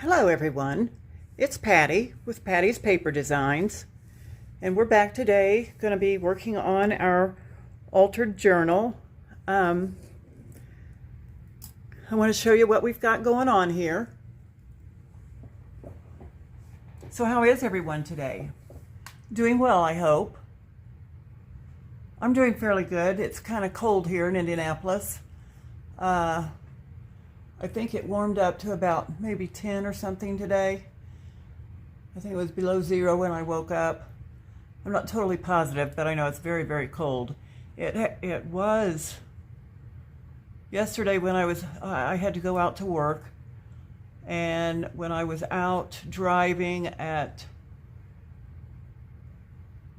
Hello everyone, it's Patty with Patty's Paper Designs, and we're back today going to be working on our altered journal. I want to show you what we've got going on here. So how is everyone today? Doing well, I hope. I'm doing fairly good. It's kind of cold here in Indianapolis. I think it warmed up to about maybe 10 or something today. I think it was below zero when I woke up. I'm not totally positive, but I know it's very, very cold. It was yesterday when I had to go out to work, and when I was out driving at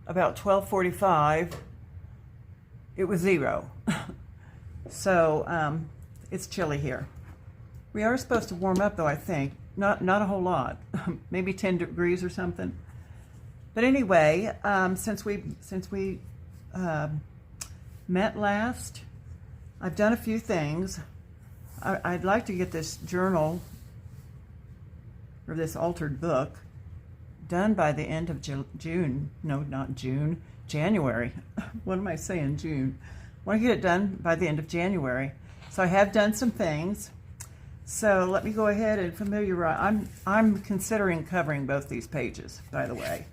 about 12:45, it was zero. So it's chilly here. We are supposed to warm up though, I think. Not a whole lot. Maybe 10 degrees or something. But anyway, since we met last, I've done a few things. I'd like to get this journal, or this altered book, done by the end of June. No, not June. January. What am I saying? June. I want to get it done by the end of January. So I have done some things. So let me go ahead and familiarize. I'm considering covering both these pages, by the way.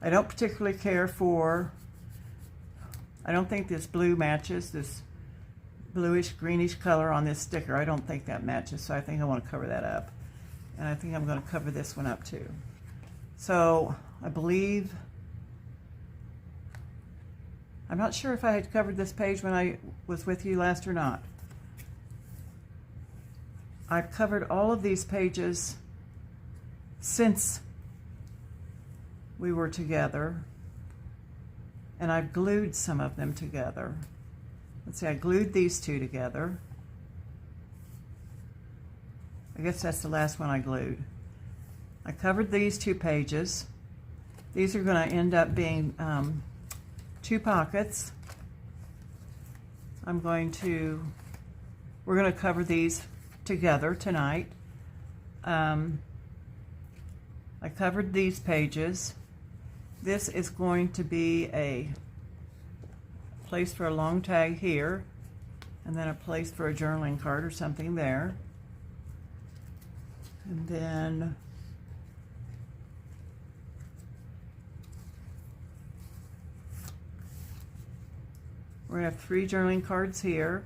I don't particularly care for, I don't think this blue matches, this bluish greenish color on this sticker. I don't think that matches, so I think I want to cover that up. And I think I'm going to cover this one up too. So I believe, I'm not sure if I had covered this page when I was with you last or not. I've covered all of these pages since we were together, and I've glued some of them together. Let's see, I glued these two together. I guess that's the last one I glued. I covered these two pages. These are going to end up being two pockets. We're going to cover these together tonight. I covered these pages. This is going to be a place for a long tag here, and then a place for a journaling card or something there. And then we're going to have 3 journaling cards here.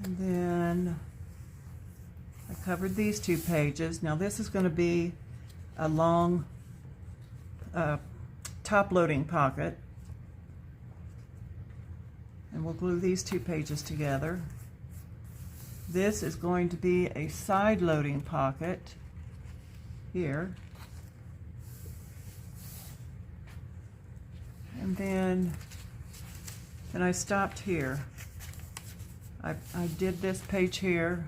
And then I covered these 2 pages. Now this is going to be a long top loading pocket. And we'll glue these 2 pages together. This is going to be a side loading pocket here. And then I stopped here. I did this page here.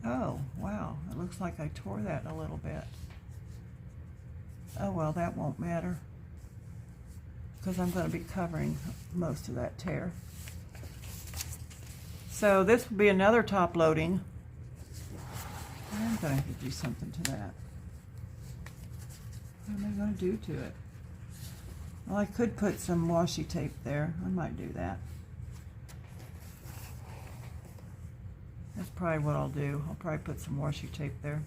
Oh, wow. It looks like I tore that a little bit. Oh, well, that won't matter, because I'm going to be covering most of that tear. So this will be another top loading. I'm going to do something to that. What am I going to do to it? Well, I could put some washi tape there. I might do that. That's probably what I'll do. I'll probably put some washi tape there.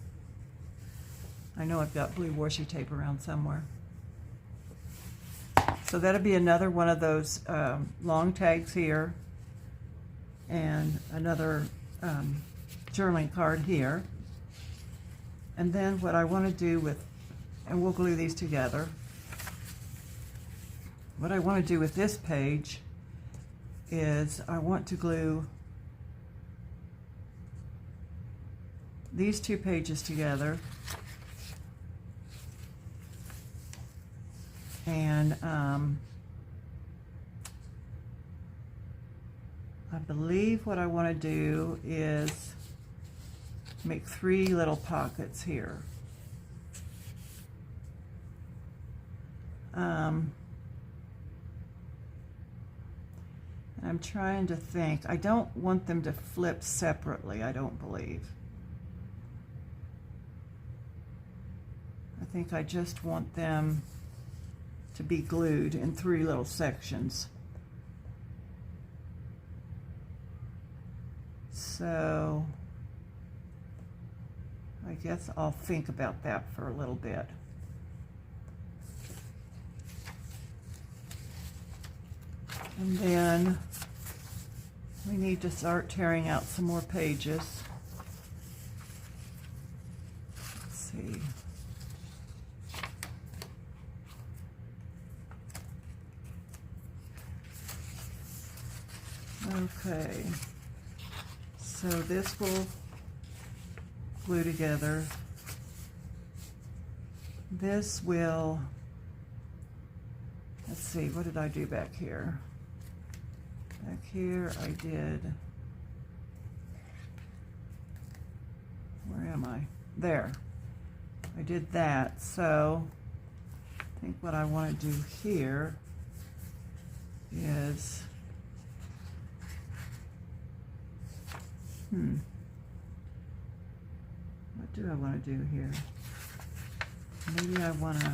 I know I've got blue washi tape around somewhere. So that'll be another one of those long tags here, and another journaling card here. And then what I want to do with, and we'll glue these together, what I want to do with this page is I want to glue these 2 pages together, and I believe what I want to do is make 3 little pockets here. I'm trying to think. I don't want them to flip separately, I don't believe. I think I just want them to be glued in 3 little sections. So I guess I'll think about that for a little bit. And then we need to start tearing out some more pages. Let's see. Okay. So this will glue together. This will, let's see, what did I do back here? Back here I did, where am I? There. I did that. So I think what I want to do here is, what do I want to do here? Maybe I want to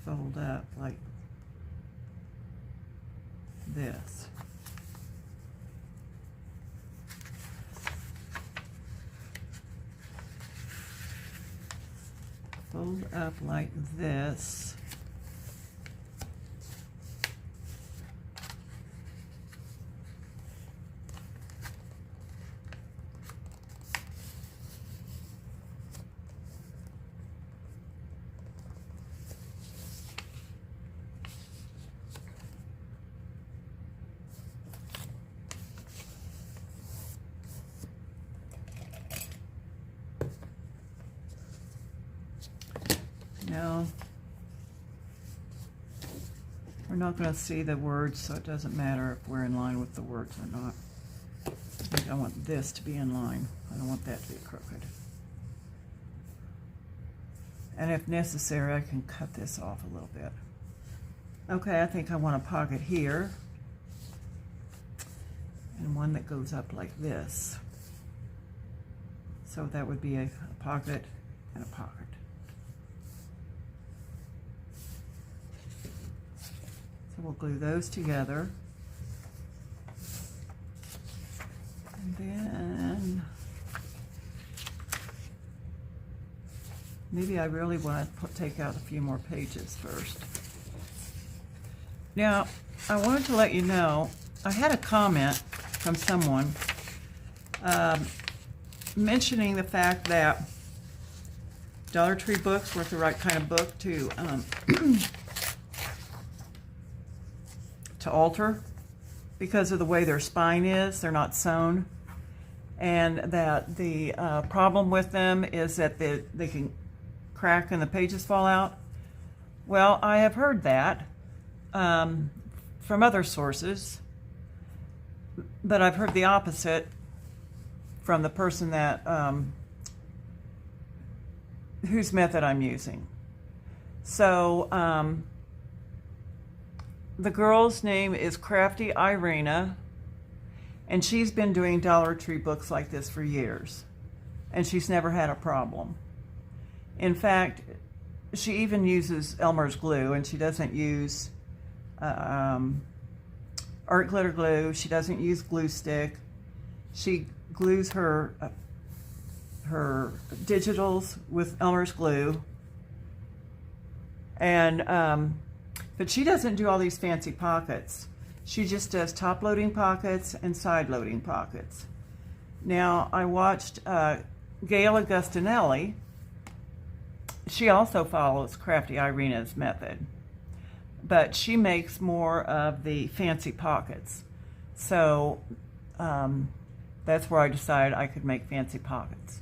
fold up like this. Fold up like this. Now, we're not going to see the words, so it doesn't matter if we're in line with the words or not. I think I want this to be in line. I don't want that to be crooked. And if necessary, I can cut this off a little bit. Okay, I think I want a pocket here. And one that goes up like this. So that would be a pocket and a pocket. We'll glue those together. And then maybe I really want to take out a few more pages first. Now, I wanted to let you know, I had a comment from someone mentioning the fact that Dollar Tree books weren't the right kind of book to alter because of the way their spine is. They're not sewn, and that the problem with them is that they can crack and the pages fall out. Well, I have heard that from other sources, but I've heard the opposite from the person that whose method I'm using. So the girl's name is Crafty Irina, and she's been doing Dollar Tree books like this for years, and she's never had a problem. In fact, she even uses Elmer's glue, and she doesn't use art glitter glue. She doesn't use glue stick. She glues her digitals with Elmer's glue, and but she doesn't do all these fancy pockets. She just does top loading pockets and side loading pockets. Now, I watched Gail Augustinelli. She also follows Crafty Irina's method, but she makes more of the fancy pockets. So that's where I decided I could make fancy pockets.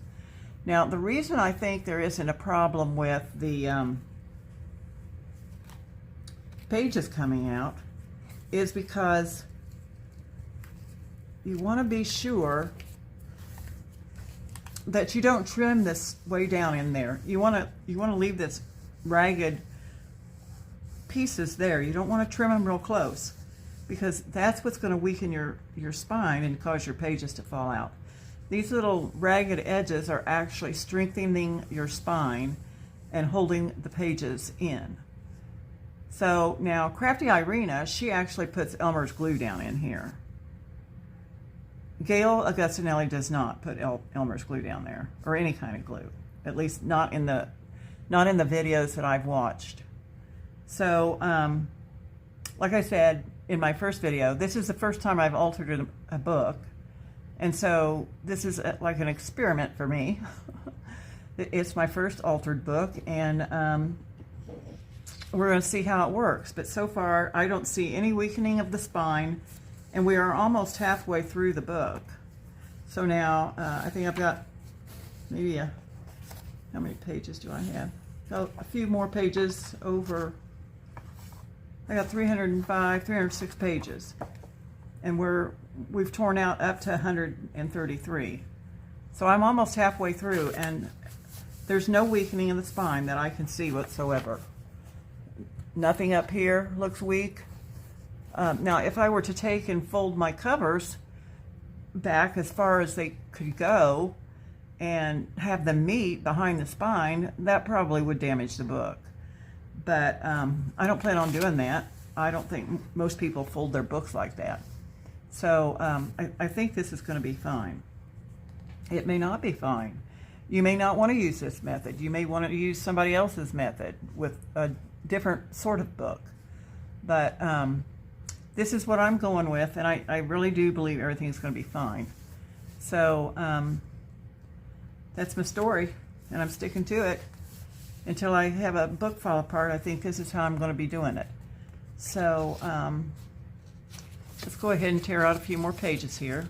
Now, the reason I think there isn't a problem with the pages coming out is because you want to be sure that you don't trim this way down in there. You want to leave this ragged pieces there. You don't want to trim them real close, because that's what's going to weaken your spine and cause your pages to fall out. These little ragged edges are actually strengthening your spine and holding the pages in. So now Crafty Irina, she actually puts Elmer's glue down in here. Gail Augustinelli does not put Elmer's glue down there, or any kind of glue, at least not in the videos that I've watched. So like I said in my first video, this is the first time I've altered a book, and so this is like an experiment for me. It's my first altered book, and we're going to see how it works. But so far, I don't see any weakening of the spine, and we are almost halfway through the book. So now, I think I've got maybe how many pages do I have? Oh, a few more pages over. I got 305, 306 pages, and we've torn out up to 133. So I'm almost halfway through, and there's no weakening in the spine that I can see whatsoever. Nothing up here looks weak. Now, if I were to take and fold my covers back as far as they could go and have them meet behind the spine, that probably would damage the book. But I don't plan on doing that. I don't think most people fold their books like that. So I think this is going to be fine. It may not be fine. You may not want to use this method. You may want to use somebody else's method with a different sort of book. But this is what I'm going with, and I really do believe everything's going to be fine. So that's my story, and I'm sticking to it until I have a book fall apart. I think this is how I'm going to be doing it. So let's go ahead and tear out a few more pages here.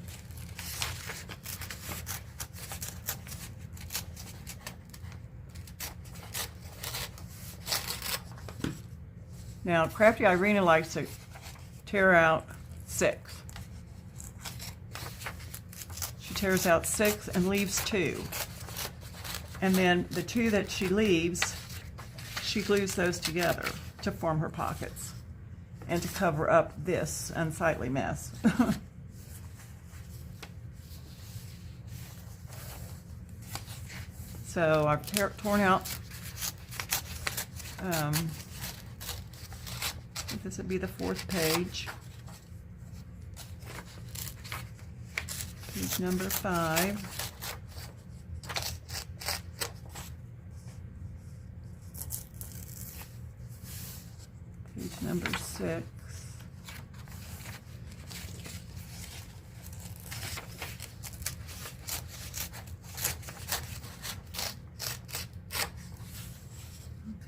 Now, Crafty Irina likes to tear out 6. She tears out 6 and leaves 2. And then the 2 that she leaves, she glues those together to form her pockets and to cover up this unsightly mess. So I've torn out, I think this would be the 4th page. Page number 5. Page number 6.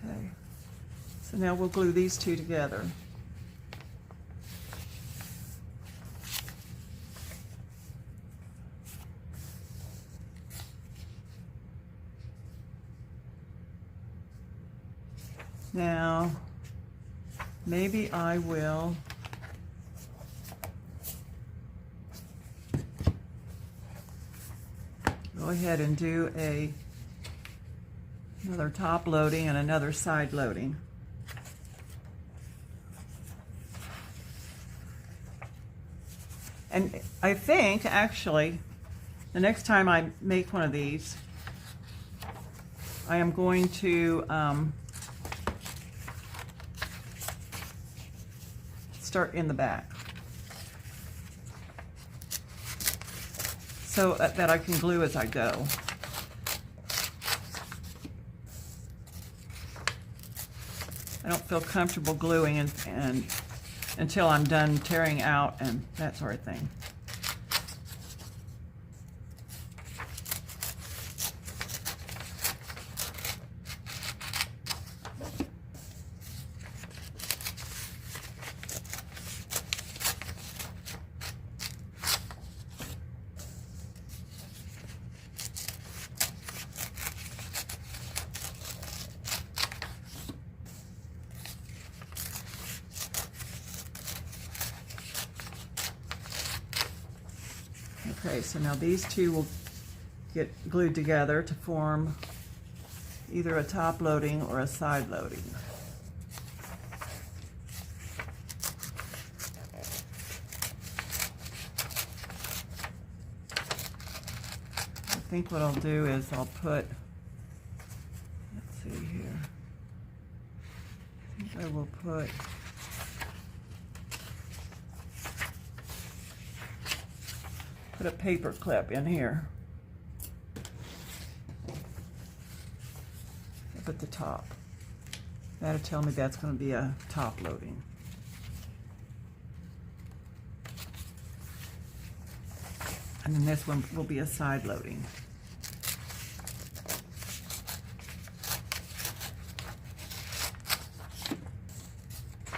Okay. So now we'll glue these 2 together. Now, maybe I will go ahead and do another top loading and another side loading. And I think, actually, the next time I make one of these, I am going to start in the back so that I can glue as I go. I don't feel comfortable gluing and until I'm done tearing out and that sort of thing. Okay, so now these 2 will get glued together to form either a top loading or a side loading. think what I'll do is I'll put, let's see here, I think I will put a paper clip in here up at the top. That'll tell me that's going to be a top loading. And then this one will be a side loading.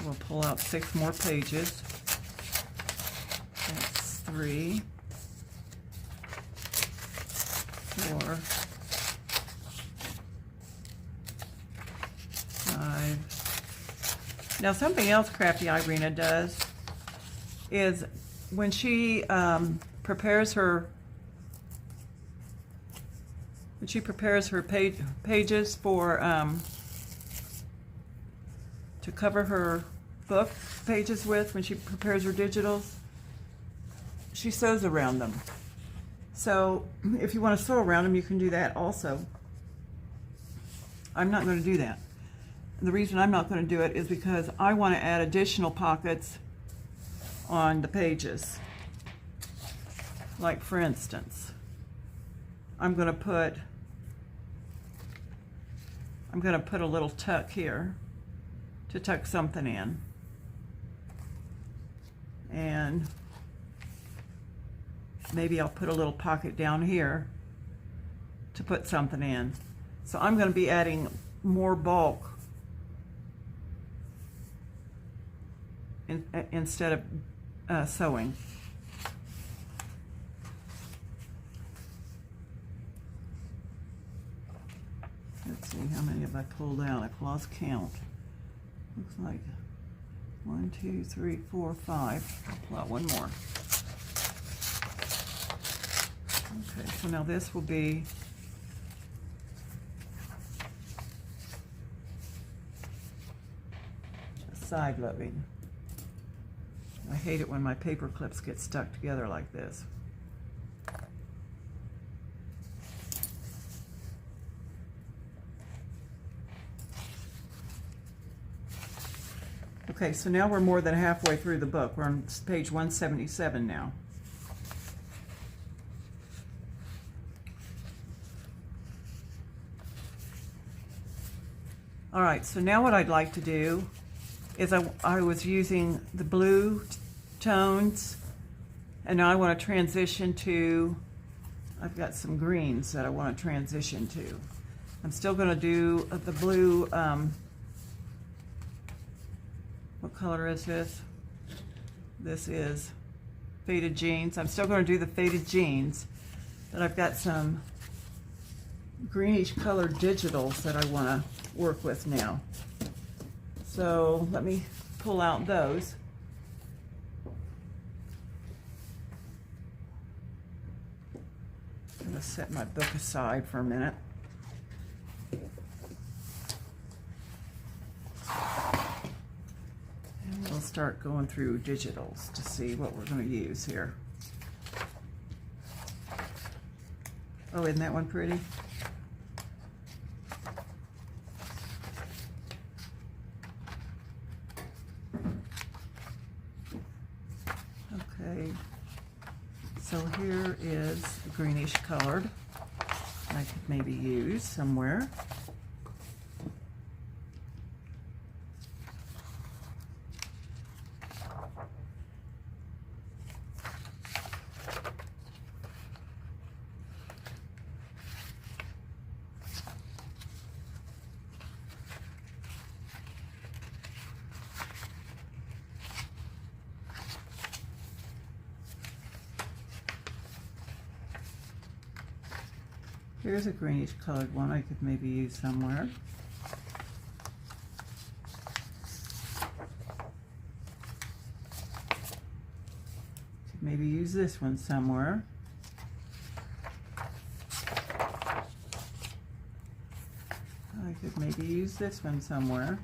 We'll pull out 6 more pages. That's 3, 4, 5. Now something else Crafty Irina does is when she prepares her pages for to cover her book pages with, when she prepares her digitals, she sews around them. So if you want to sew around them, you can do that also. I'm not going to do that. And the reason I'm not going to do it is because I want to add additional pockets on the pages. Like for instance, I'm going to put a little tuck here to tuck something in, and maybe I'll put a little pocket down here to put something in. So I'm going to be adding more bulk instead of sewing. Let's see, how many have I pulled out? I've lost count. Looks like 1, 2, 3, 4, 5. I'll pull out one more. Okay, so now this will be a side loading. I hate it when my paper clips get stuck together like this. Okay, so now we're more than halfway through the book. We're on page 177 now. All right, so now what I'd like to do is I was using the blue tones, and now I want to transition to, I've got some greens that I want to transition to. I'm still going to do the blue, what color is this? This is Faded Jeans. I'm still going to do the Faded Jeans, but I've got some greenish colored digitals that I want to work with now. So let me pull out those. I'm going to set my book aside for a minute. And we'll start going through digitals to see what we're going to use here. Oh, isn't that one pretty? Okay, so here is the greenish colored I could maybe use somewhere. Here's a greenish colored one I could maybe use somewhere. Could maybe use this one somewhere. I could maybe use this one somewhere.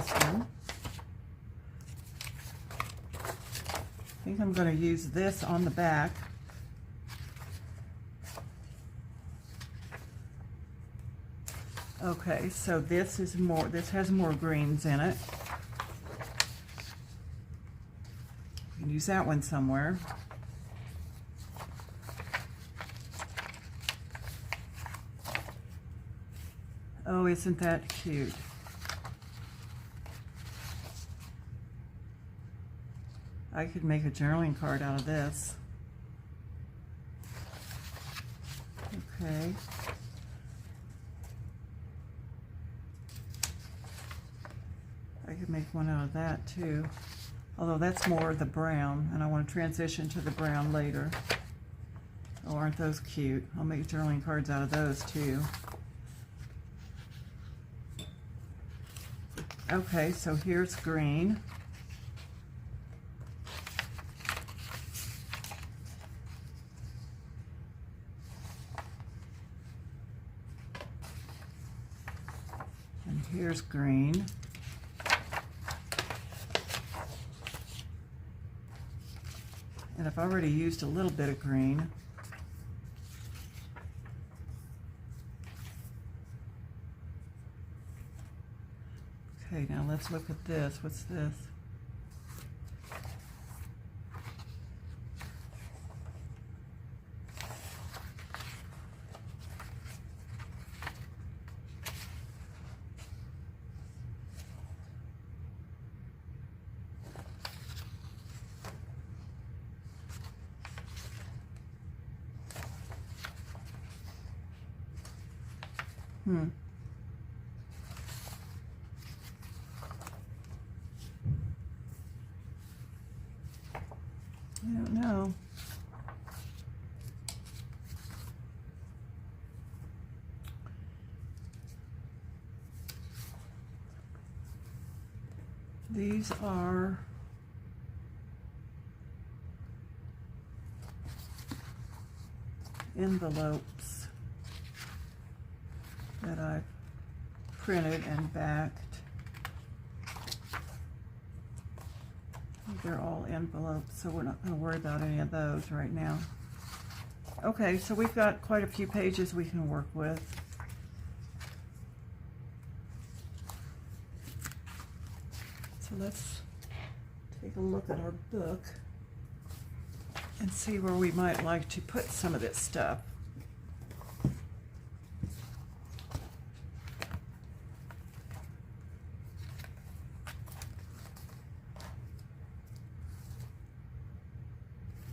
this one. I think I'm going to use this on the back. Okay, so this has more greens in it. You can use that one somewhere. Oh, isn't that cute? I could make a journaling card out of this. Okay. I could make one out of that too. Although that's more the brown, and I want to transition to the brown later. Oh, aren't those cute? I'll make journaling cards out of those too. Okay, so here's green. And here's green. And I've already used a little bit of green. Okay, now let's look at this. What's this? I don't know. These are envelopes that I've printed and backed. They're all envelopes, so we're not going to worry about any of those right now. Okay, so we've got quite a few pages we can work with. So let's take a look at our book and see where we might like to put some of this stuff.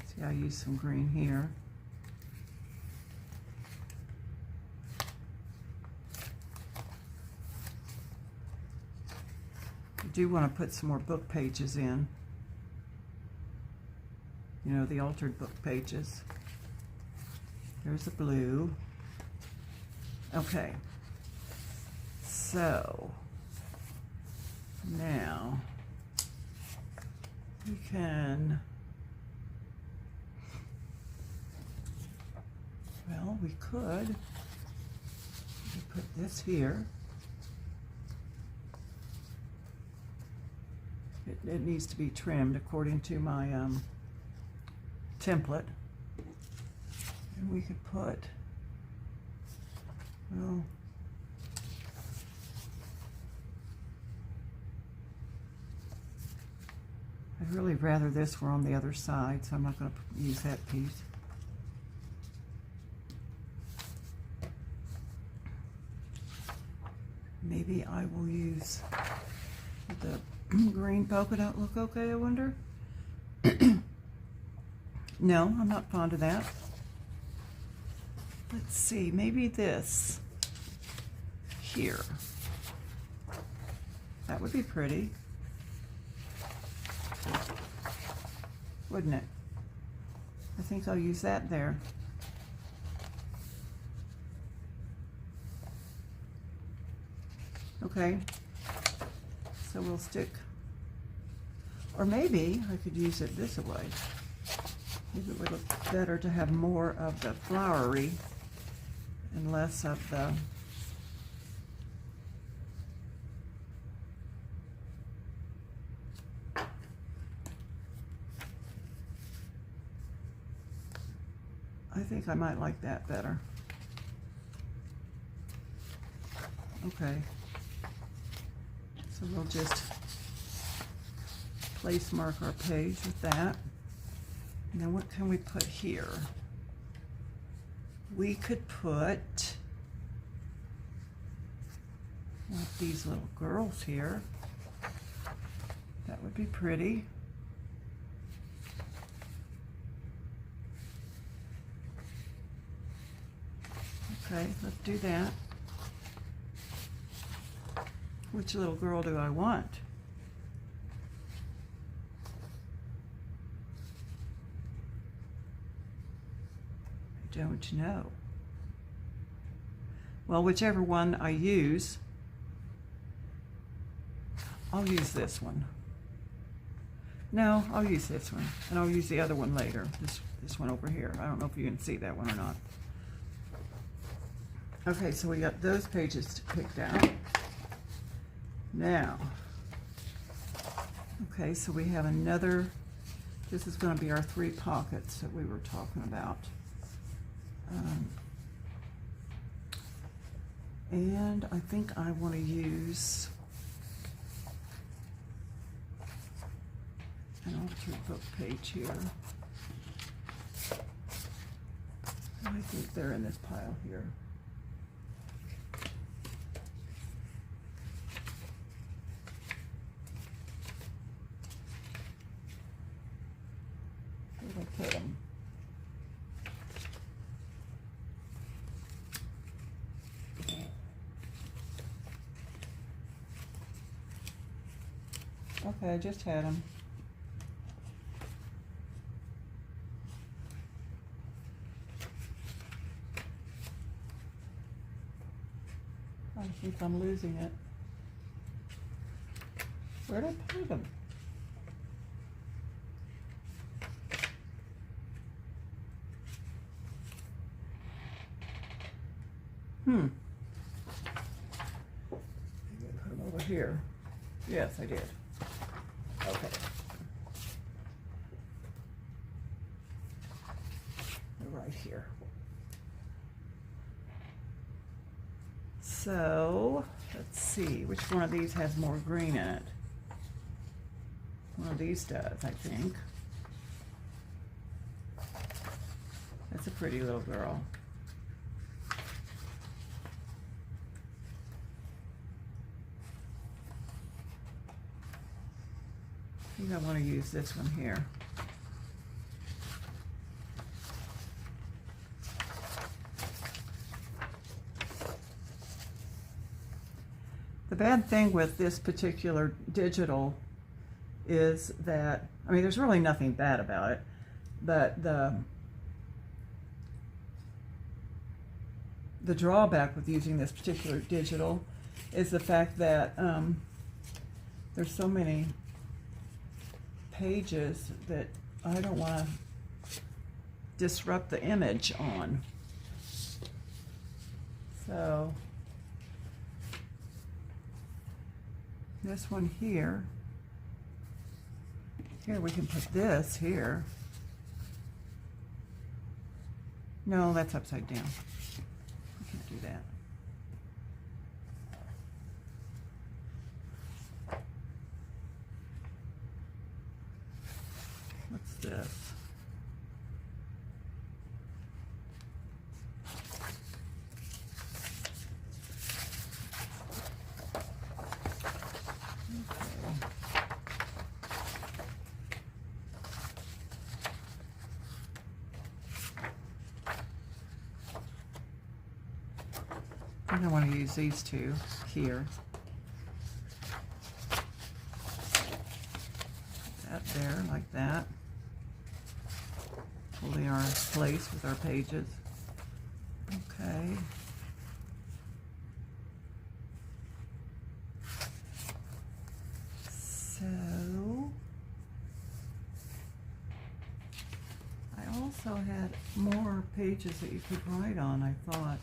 See, I use some green here. I do want to put some more book pages in. You know, the altered book pages. There's the blue. Okay. So, now, we can, well, we could put this here. It needs to be trimmed according to my template. And we could put, well, I'd really rather this were on the other side, so I'm not going to use that piece. Maybe I will use the green polka dot look okay, I wonder? No, I'm not fond of that. Let's see, maybe this here. That would be pretty, wouldn't it? I think I'll use that there. Okay, so we'll stick, or maybe I could use it this way. Maybe it would look better to have more of the flowery and less of the I think I might like that better. Okay. So we'll just place mark our page with that. And then what can we put here? We could put like these little girls here. That would be pretty. Okay, let's do that. Which little girl do I want? I don't know. Well, whichever one I use, I'll use this one. No, I'll use this one, and I'll use the other one later. This one over here. I don't know if you can see that one or not. Okay, so we got those pages picked out. Now, okay, so we have another, this is going to be our 3 pockets that we were talking about. And I think I want to use an altered book page here. I think they're in this pile here. Where did I put them? Okay, I just had them. I think I'm losing it. Where did I put them? Maybe I put them over here. Yes, I did. Okay. They're right here. So, let's see, which one of these has more green in it? One of these does, I think. That's a pretty little girl. I think I want to use this one here. The bad thing with this particular digital is that, I mean, there's really nothing bad about it, but the drawback with using this particular digital is the fact that there's so many pages that I don't want to disrupt the image on. So this one here, we can put this here. No, that's upside down. We can't do that. What's this? I think I want to use these two here. That there, like that. Holding our place with our pages. Okay. So, I also had more pages that you could write on, I thought.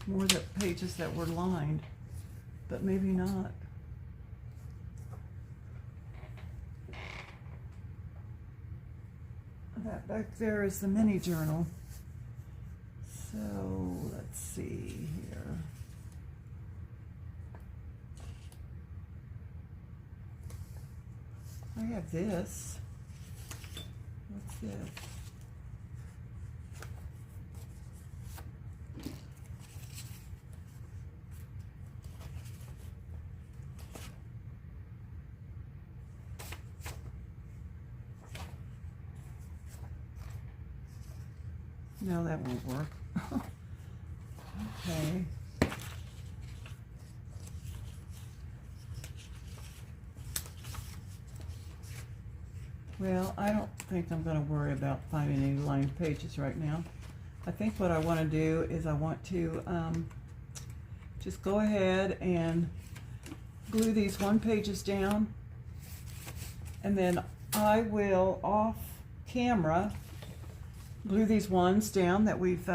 More pages that were lined, but maybe not. That back there is the mini journal. So let's see here. I have this. What's this? No, that won't work. Okay. Well, I don't think I'm going to worry about finding any lined pages right now. I think what I want to do is I want to just go ahead and glue these one pages down, and then I will off camera glue these ones down that we've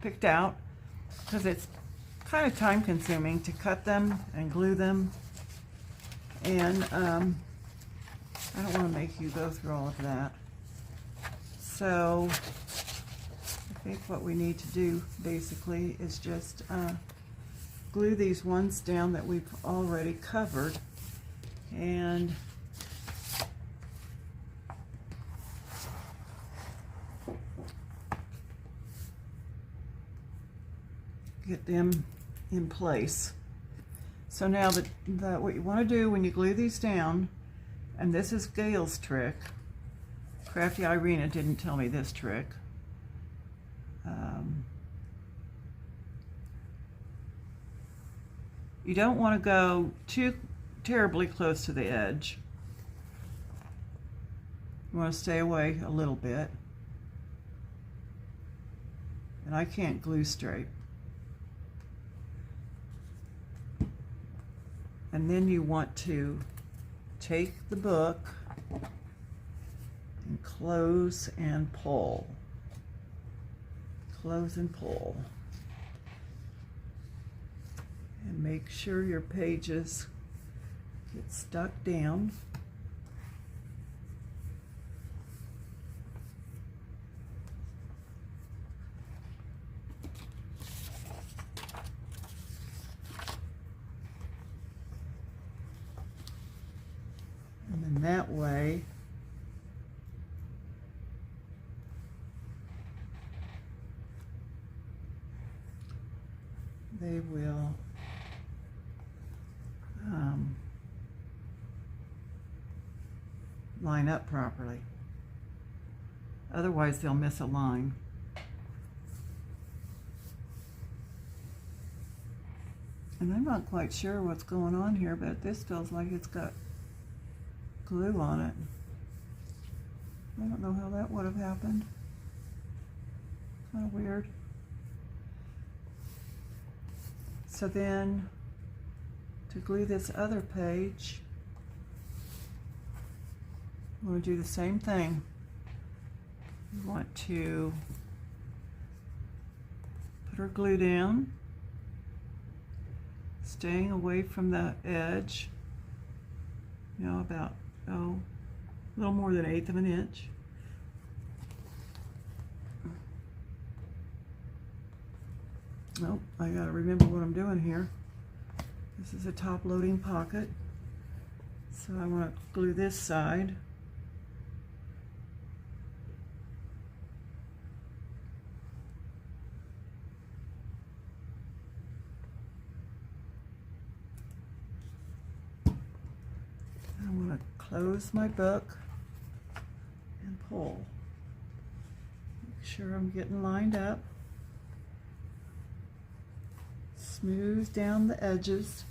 picked out, because it's kind of time consuming to cut them and glue them, and I don't want to make you go through all of that. So I think what we need to do basically is just glue these ones down that we've already covered, and get them in place. So now what you want to do when you glue these down, and this is Gail's trick. Crafty Irina didn't tell me this trick. You don't want to go too terribly close to the edge. You want to stay away a little bit. And I can't glue straight. And then you want to take the book and close and pull. Close and pull. And make sure your pages get stuck down. And then that way they will line up properly. Otherwise they'll miss a line. And I'm not quite sure what's going on here, but this feels like it's got glue on it. I don't know how that would have happened. Kind of weird. So then, to glue this other page, I'm going to do the same thing. You want to put our glue down, staying away from the edge, you know, about, a little more than 1/8 of an inch. Nope, I gotta remember what I'm doing here. This is a top loading pocket. So I want to glue this side. I want to close my book and pull. Make sure I'm getting lined up. Smooth down the edges.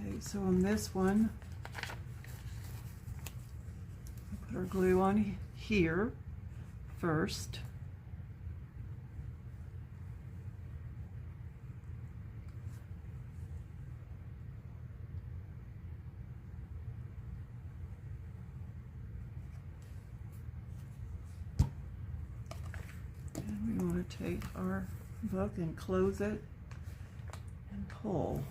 Okay, so on this one, put our glue on here first. And we want to take our book and close it and pull.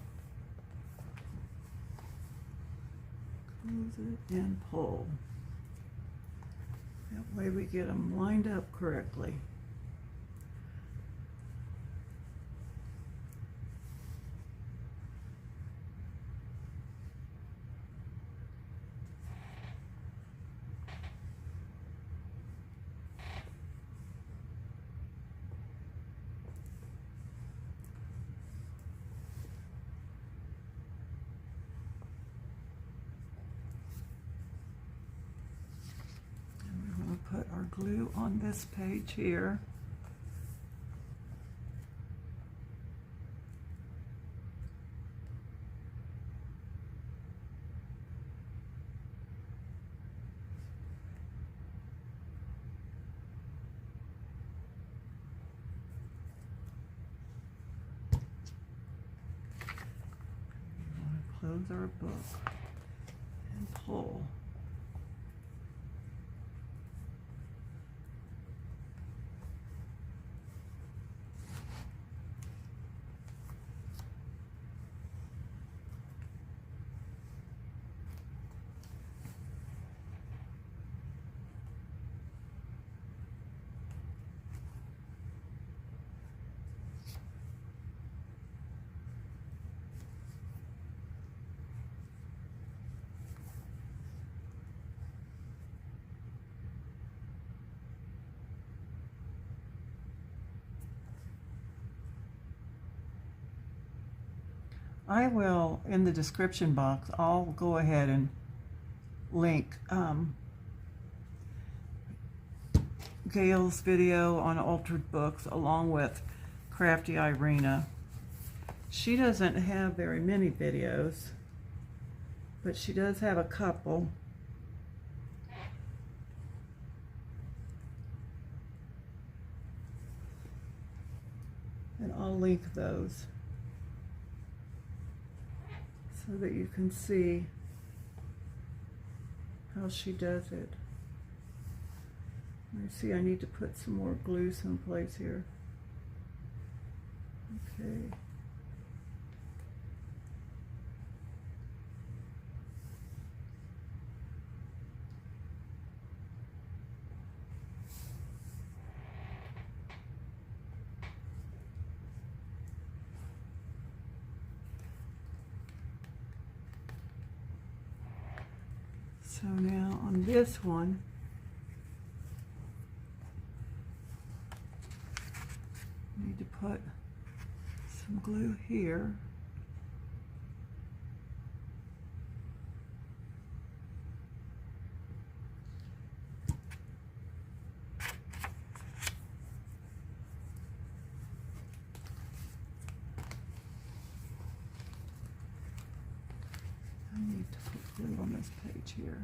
Close it and pull. That way we get them lined up correctly. Put our glue on this page here. We want to close our book and pull. I will, in the description box, I'll go ahead and link Gail's video on altered books along with Crafty Irina. She doesn't have very many videos, but she does have a couple. And I'll link those so that you can see how she does it. I see I need to put some more glue someplace here. Okay. So now on this one, I need to put some glue here. I need to put glue on this page here.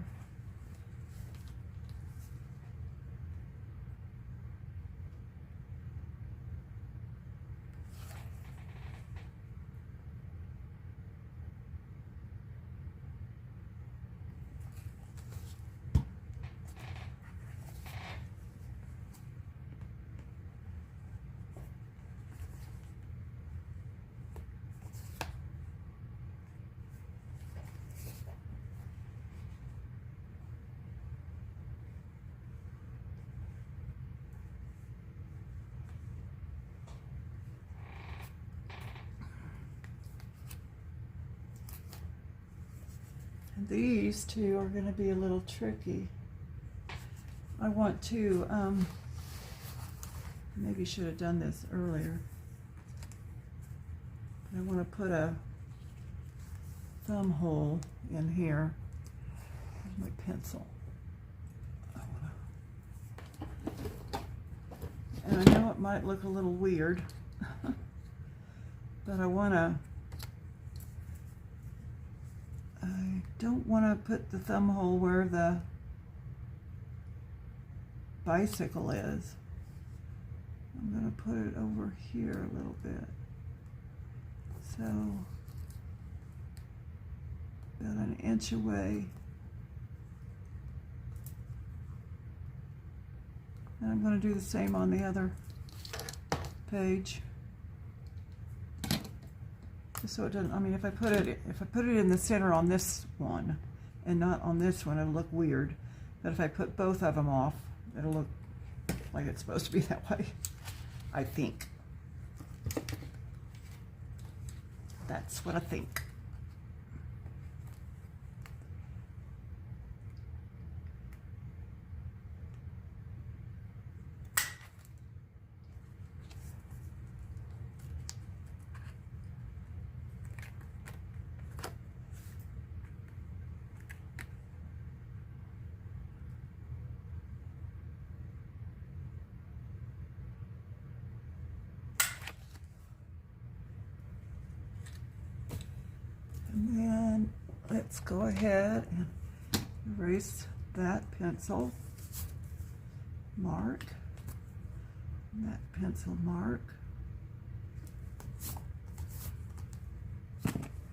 And these two are going to be a little tricky. I want to, maybe should have done this earlier. But I want to put a thumb hole in here. Here's my pencil. And I know it might look a little weird, but I want to I don't want to put the thumb hole where the bicycle is. I'm going to put it over here a little bit. So, about an inch away. And I'm going to do the same on the other page. Just so it doesn't, I mean, if I put it in the center on this one and not on this one, it'll look weird. But if I put both of them off, it'll look like it's supposed to be that way, I think. That's what I think. And then let's go ahead and erase that pencil mark, and that pencil mark.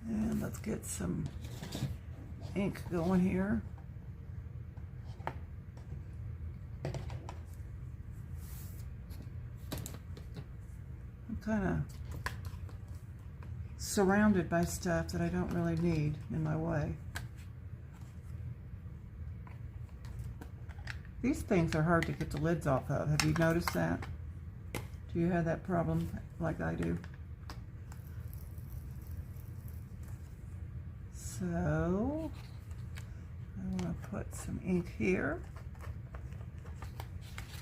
And let's get some ink going here. I'm kind of surrounded by stuff that I don't really need in my way. These things are hard to get the lids off of. Have you noticed that? Do you have that problem like I do? So, I want to put some ink here.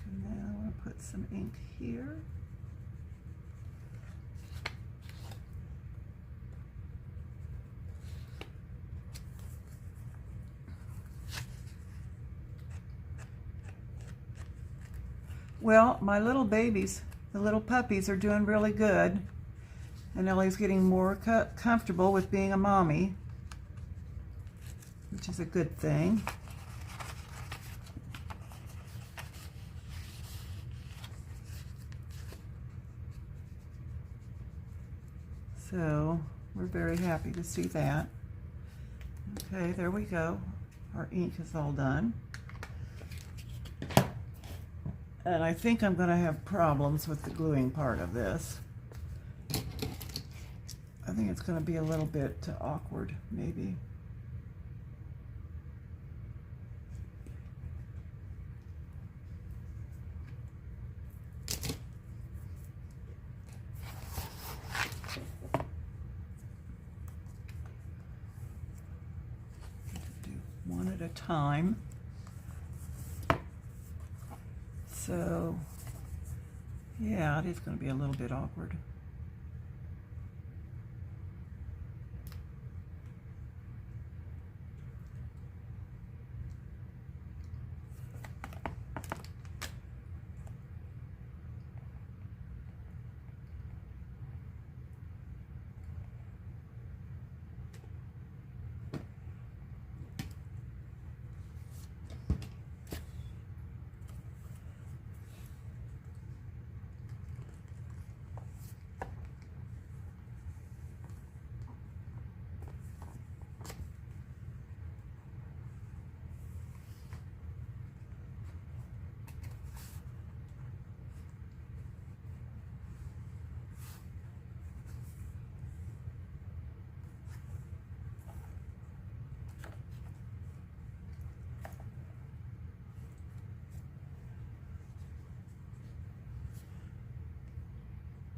And then I want to put some ink here. Well, my little babies, the little puppies, are doing really good. And Ellie's getting more comfortable with being a mommy, which is a good thing. So, we're very happy to see that. Okay, there we go. Our ink is all done. And I think I'm going to have problems with the gluing part of this. I think it's going to be a little bit awkward, maybe. Do one at a time. So, yeah, it is going to be a little bit awkward.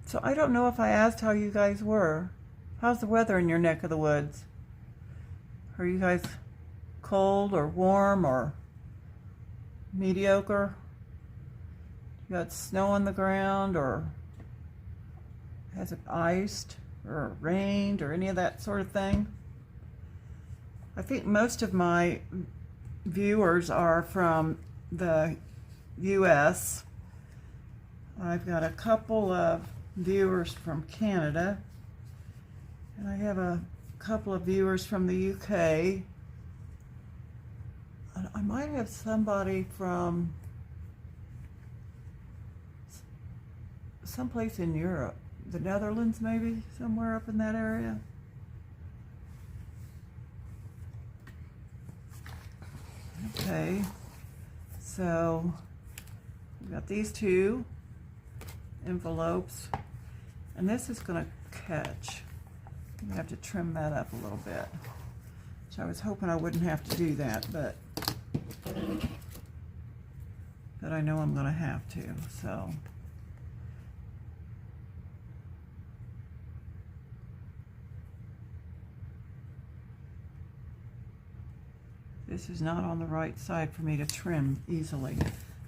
So I don't know if I asked how you guys were. How's the weather in your neck of the woods? Are you guys cold or warm or mediocre? You got snow on the ground, or has it iced or rained or any of that sort of thing? I think most of my viewers are from the US. I've got a couple of viewers from Canada, and I have a couple of viewers from the UK. I might have somebody from someplace in Europe, the Netherlands maybe, somewhere up in that area. Okay, so we've got these two envelopes, and this is going to catch. I have to trim that up a little bit. So I was hoping I wouldn't have to do that, but I know I'm going to have to, so. This is not on the right side for me to trim easily.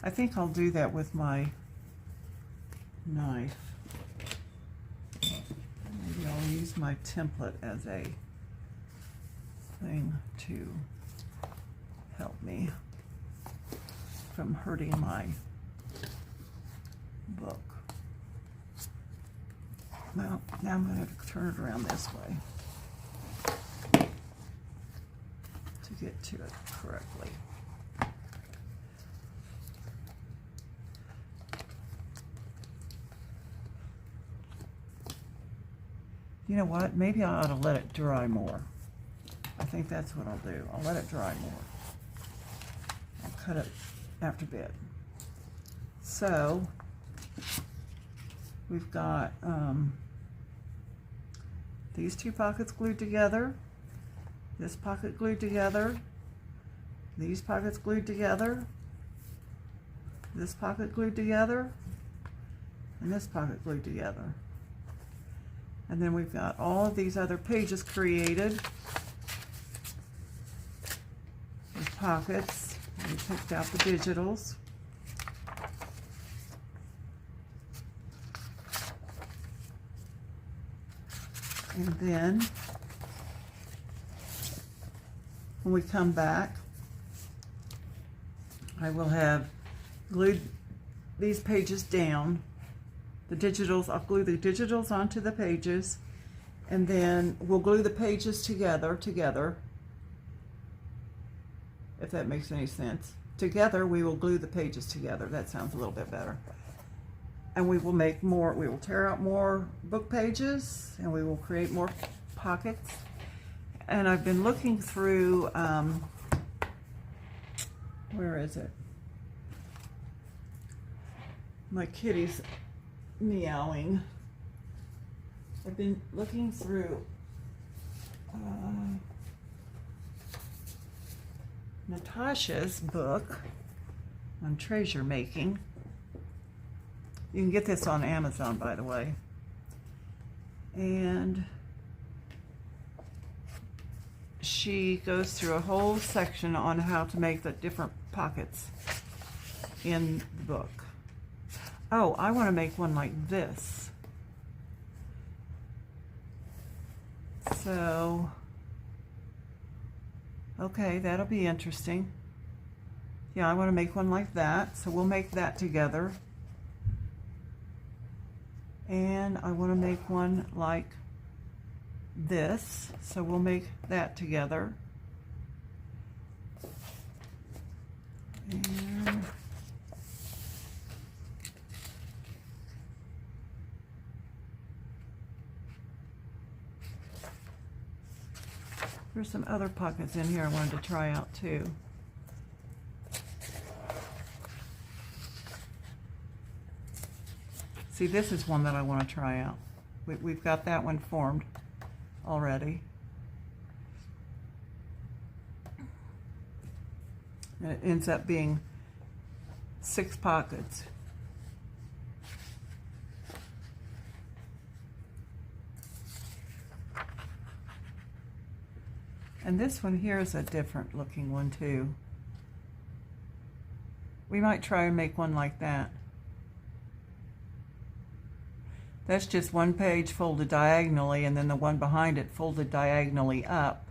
I think I'll do that with my knife. Maybe I'll use my template as a thing to help me from hurting my book. Well, now I'm going to have to turn it around this way to get to it correctly. You know what? Maybe I ought to let it dry more. I think that's what I'll do. I'll let it dry more. I'll cut it after bed. So we've got these two pockets glued together, this pocket glued together, these pockets glued together, this pocket glued together, and this pocket glued together. And then we've got all of these other pages created with pockets. We picked out the digitals. And then when we come back, I will have glued these pages down. The digitals, I'll glue the digitals onto the pages, and then we'll glue the pages together, if that makes any sense. Together, we will glue the pages together. That sounds a little bit better. And we will make more, we will tear out more book pages, and we will create more pockets. And I've been looking through, where is it? My kitty's meowing. I've been looking through Natasha's book on treasure making. You can get this on Amazon, by the way. And she goes through a whole section on how to make the different pockets in the book. Oh, I want to make one like this. So, okay, that'll be interesting. Yeah, I want to make one like that, so we'll make that together. And I want to make one like this, so we'll make that together. And there's some other pockets in here I wanted to try out too. See, this is one that I want to try out. We've got that one formed already. And it ends up being 6 pockets. And this one here is a different looking one too. We might try and make one like that. That's just one page folded diagonally, and then the one behind it folded diagonally up.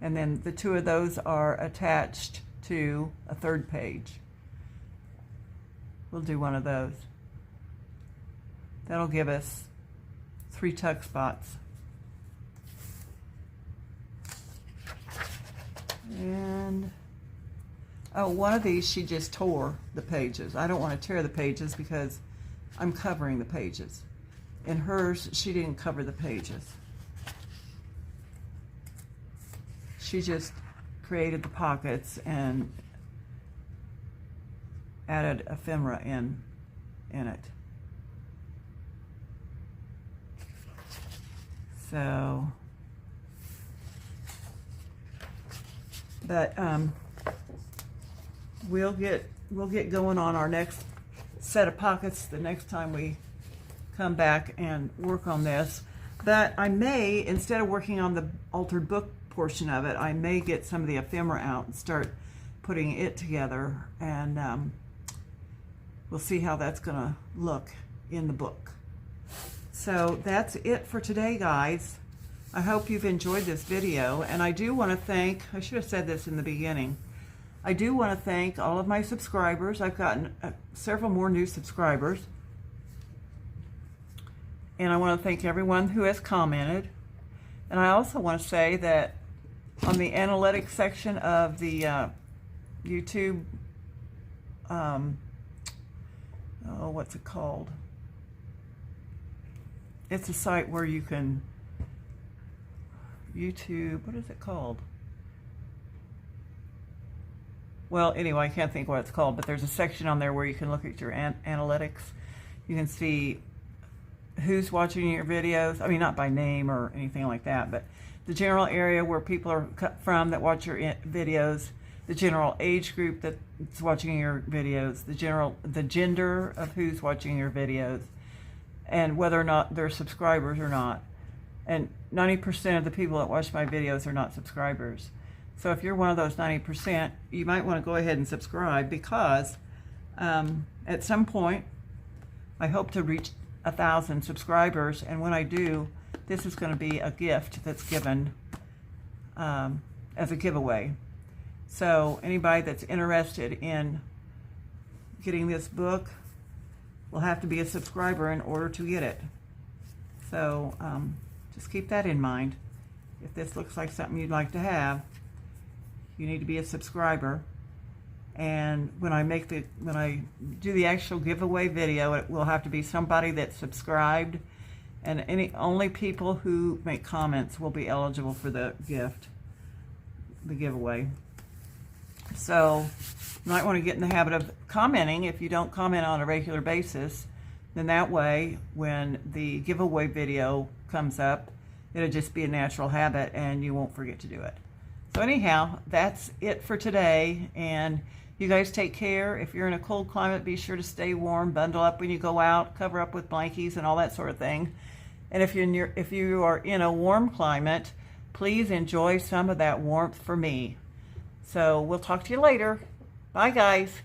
And then the two of those are attached to a third page. We'll do one of those. That'll give us 3 tuck spots. Oh, one of these she just tore the pages. I don't want to tear the pages because I'm covering the pages. In hers, she didn't cover the pages. She just created the pockets and added ephemera in it. So, but we'll get going on our next set of pockets the next time we come back and work on this. But I may, instead of working on the altered book portion of it, I may get some of the ephemera out and start putting it together, and we'll see how that's gonna look in the book. So that's it for today, guys. I hope you've enjoyed this video, and I do want to thank, I should have said this in the beginning, I do want to thank all of my subscribers. I've gotten several more new subscribers, and I want to thank everyone who has commented. And I also want to say that on the analytics section of the YouTube, what's it called? It's a site where you can, YouTube, what is it called? Well, anyway, I can't think what it's called, but there's a section on there where you can look at your analytics. You can see who's watching your videos. I mean, not by name or anything like that, but the general area where people are from that watch your videos, the general age group that's watching your videos, the gender of who's watching your videos, and whether or not they're subscribers or not. And 90% of the people that watch my videos are not subscribers. So if you're one of those 90%, you might want to go ahead and subscribe, because at some point, I hope to reach 1,000 subscribers. And when I do, this is going to be a gift that's given as a giveaway. So anybody that's interested in getting this book will have to be a subscriber in order to get it. So just keep that in mind. If this looks like something you'd like to have, you need to be a subscriber. And when I do the actual giveaway video, it will have to be somebody that's subscribed, and only people who make comments will be eligible for the giveaway. So you might want to get in the habit of commenting. If you don't comment on a regular basis, then that way when the giveaway video comes up, it'll just be a natural habit and you won't forget to do it. So anyhow, that's it for today, and you guys take care. If you're in a cold climate, be sure to stay warm, bundle up when you go out, cover up with blankies and all that sort of thing. And if you are in a warm climate, please enjoy some of that warmth for me. So we'll talk to you later. Bye, guys.